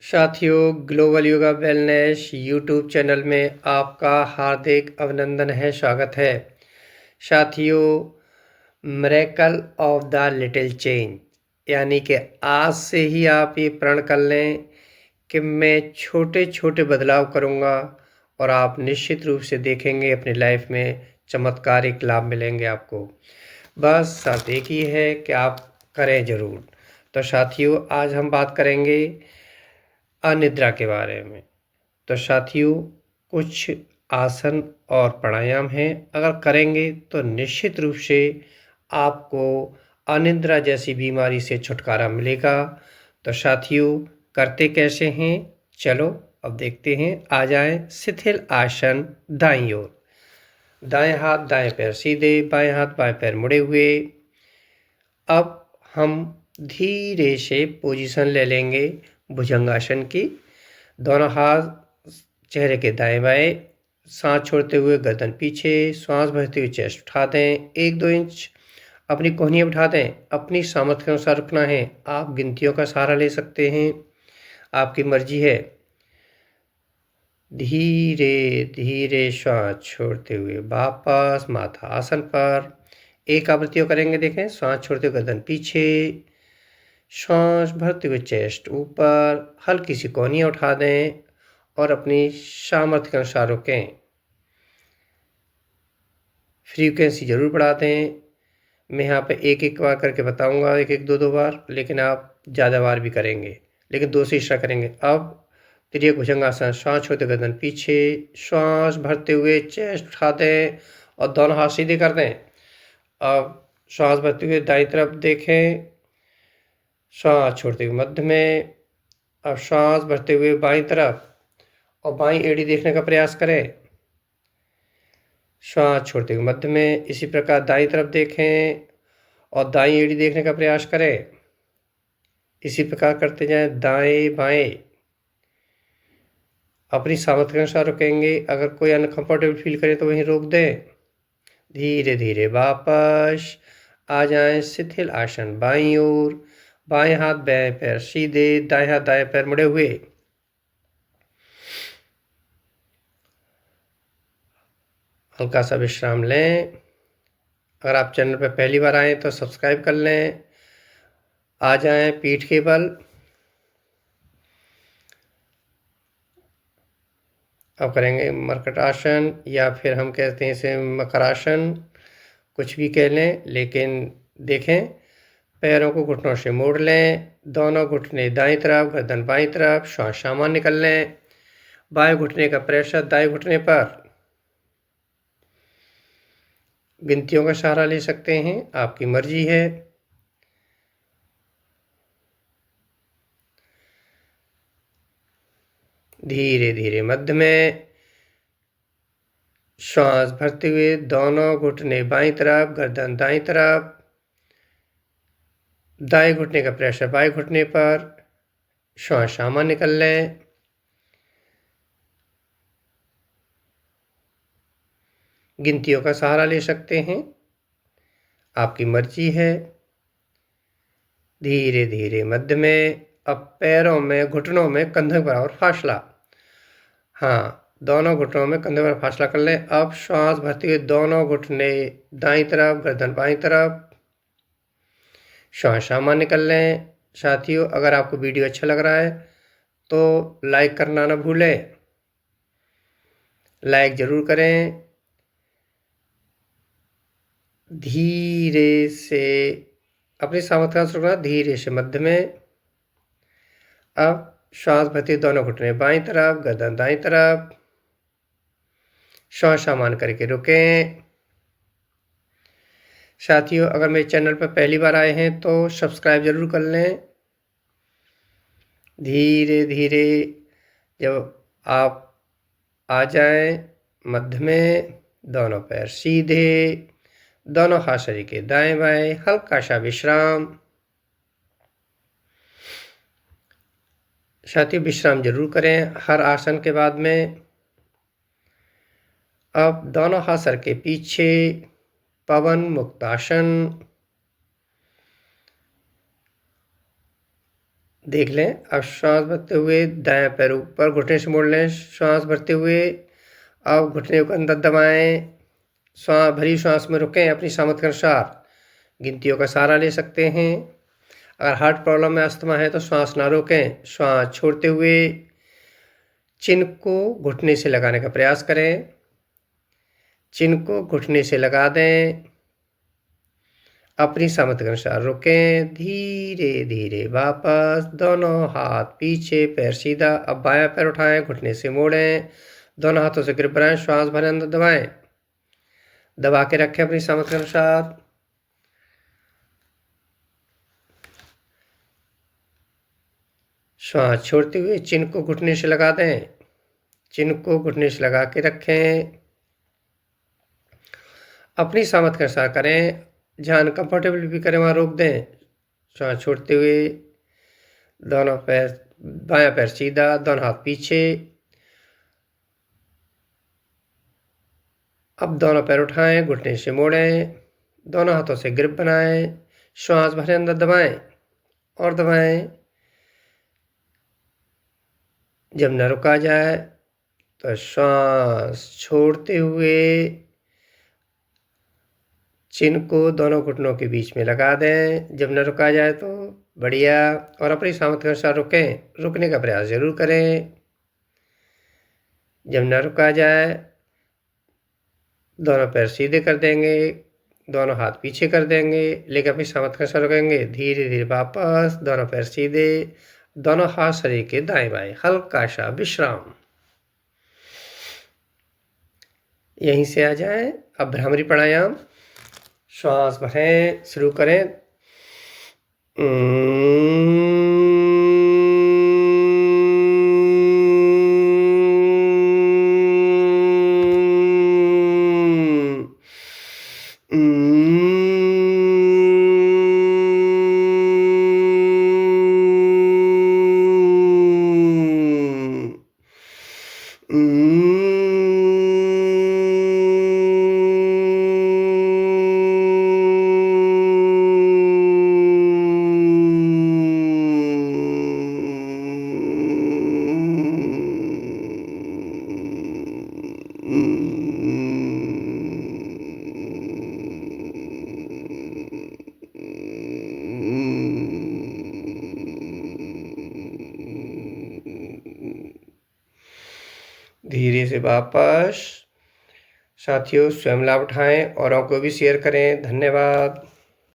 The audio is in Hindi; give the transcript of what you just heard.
साथियों, global yoga wellness YouTube channel में आपका हार्दिक अभिनंदन है, स्वागत है। साथियों, miracle of the little change यानी कि आज से ही आप ये प्रण कर लें कि मैं छोटे छोटे बदलाव करूँगा और आप निश्चित रूप से देखेंगे अपनी लाइफ में चमत्कारिक लाभ मिलेंगे आपको। बस शर्त एक ही है कि आप करें ज़रूर। तो साथियों, आज हम बात करेंगे अनिद्रा के बारे में। तो साथियों, कुछ आसन और प्राणायाम हैं, अगर करेंगे तो निश्चित रूप से आपको अनिद्रा जैसी बीमारी से छुटकारा मिलेगा। तो साथियों, करते कैसे हैं, चलो अब देखते हैं। आ जाएं, शिथिल आसन दाईं ओर, दाएं हाथ दाएं पैर सीधे, बाएं हाथ बाएं पैर मुड़े हुए। अब हम धीरे से पोजीशन ले लेंगे भुजंगासन की। दोनों हाथ चेहरे के दाएं बाएं, सांस छोड़ते हुए गर्दन पीछे, श्वास भरते हुए चेस्ट उठा दें। 1-2 इंच अपनी कोहनियाँ उठा दें। अपनी सामर्थ्य के अनुसार रुकना है। आप गिनतियों का सहारा ले सकते हैं, आपकी मर्जी है। धीरे धीरे श्वास छोड़ते हुए वापस माथा आसन पर। एक आवृत्तियों करेंगे, देखें। श्वास छोड़ते हुए गर्दन पीछे, श्वास भरते हुए चेस्ट ऊपर, हल्की सी कोहनियाँ उठा दें और अपनी सामर्थ्य के अनुसार रुकें। फ्रीक्वेंसी ज़रूर बढ़ा दें। मैं यहाँ पे एक एक बार करके बताऊंगा, एक एक 2-2 बार, लेकिन आप ज़्यादा बार भी करेंगे, लेकिन 2 से स्टार्ट करेंगे। अब त्रियक भुजंगासन, श्वास छोड़ते गर्दन पीछे, श्वास भरते हुए चेस्ट उठा दें और दोनों हाथ सीधे कर दें। अब श्वास भरते हुए दाईं तरफ देखें, श्वास छोड़ते हुए मध्य में। अब श्वास भरते हुए बाईं तरफ और बाईं एड़ी देखने का प्रयास करें। श्वास छोड़ते हुए मध्य में। इसी प्रकार दाईं तरफ देखें और दाईं एड़ी देखने का प्रयास करें। इसी प्रकार करते जाएं, दाएं बाएं। अपनी सामर्थ्य के अनुसार रुकेंगे। अगर कोई अनकंफर्टेबल फील करें तो वहीं रोक दें। धीरे धीरे वापस आ जाएं, शिथिल आसन बाईं ओर, बाएं हाथ बाएं पैर सीधे, दाएं हाथ दाएं पैर मुड़े हुए। हल्का सा विश्राम लें। अगर आप चैनल पर पहली बार आएँ तो सब्सक्राइब कर लें। आ जाएं पीठ के बल। अब करेंगे मरकट आसन, या फिर हम कहते हैं इसे मकरासन, कुछ भी कह लें, लेकिन देखें पैरों को घुटनों से मोड़ लें। दोनों घुटने दाईं तरफ, गर्दन बाईं तरफ, श्वास सामान्य कर लें। बाएं घुटने का प्रेशर दाएं घुटने पर। गिनतियों का सहारा ले सकते हैं, आपकी मर्जी है। धीरे धीरे मध्य में, श्वास भरते हुए दोनों घुटने बाईं तरफ, गर्दन दाईं तरफ, दाएं घुटने का प्रेशर बाएं घुटने पर। श्वास सामान्य कर लें। गिनतियों का सहारा ले सकते हैं, आपकी मर्जी है। धीरे धीरे मध्य में। अब पैरों में, घुटनों में कंधे के बराबर फासला। हाँ, दोनों घुटनों में कंधे बराबर फासला कर लें। अब श्वास भरते हुए दोनों घुटने दाईं तरफ, गर्दन बाईं तरफ, श्वास सामान्य कर लें। साथियों, अगर आपको वीडियो अच्छा लग रहा है तो लाइक करना ना भूलें। लाइक ज़रूर करें। धीरे से अपनी सामर्थ्य का अनुसार रुकना, धीरे से मध्य में। अब श्वास भरते दोनों घुटने बाईं तरफ, गर्दन दाईं तरफ, श्वास सामान्य करके रुकें। साथियों, अगर मेरे चैनल पर पहली बार आए हैं तो सब्सक्राइब जरूर कर लें। धीरे धीरे जब आप आ जाएं मध्य में, दोनों पैर सीधे, दोनों हाथ शरीर के दाएं बाएं, हल्का सा विश्राम। साथियों, विश्राम जरूर करें हर आसन के बाद में। अब दोनों हाथ सर के पीछे, पवन मुक्तासन। देख लें। अब श्वास भरते हुए दायां पैर ऊपर घुटने से मोड़ लें। श्वास भरते हुए अब घुटने को अंदर दबाएं। भरी श्वास में रुकें। अपनी सामर्थ्य के अनुसार गिनतियों का सहारा ले सकते हैं। अगर हार्ट प्रॉब्लम में अस्थमा है तो श्वास ना रोकें। श्वास छोड़ते हुए चिन्ह को घुटने से लगाने का प्रयास करें। चिन्ह को घुटने से लगा दें। अपनी सामर्थ्य के अनुसार रुकें। धीरे धीरे वापस। दोनों हाथ पीछे, पैर सीधा। अब बायां पैर उठाएं, घुटने से मोड़ें, दोनों हाथों से ग्रिप बनाएं, श्वास भरें, अंदर दबाएं, दबा के रखें अपनी सामर्थ्य के अनुसार। श्वास छोड़ते हुए चिन्ह को घुटने से लगा दें। चिन्ह को घुटने से लगा के रखें। अपनी सामर्थ्य के अनुसार करें। जहाँ अनकंफर्टेबल भी करें वहाँ रोक दें। श्वास छोड़ते हुए दोनों पैर, बायां पैर सीधा, दोनों हाथ पीछे। अब दोनों पैर उठाएं, घुटने से मोड़ें, दोनों हाथों से ग्रिप बनाएं, श्वास भरें, अंदर दबाएं और दबाएं। जब न रुका जाए तो श्वास छोड़ते हुए चिन्ह को दोनों घुटनों के बीच में लगा दें। जब न रुका जाए तो बढ़िया। और अपनी सामर्थ्य के अनुसार रुकें। रुकने का प्रयास जरूर करें। जब न रुका जाए दोनों पैर सीधे कर देंगे, दोनों हाथ पीछे कर देंगे, लेकिन अपनी सामर्थ्य के अनुसार रुकेंगे। धीरे धीरे वापस, दोनों पैर सीधे, दोनों हाथ शरीर के दाएं बाएं, हल्का सा विश्राम। यहीं से आ जाएं। अब भ्रामरी प्राणायाम। श्वास भरें, शुरू करें। धीरे से वापस। साथियों, स्वयं लाभ उठाएं, औरों को भी शेयर करें। धन्यवाद।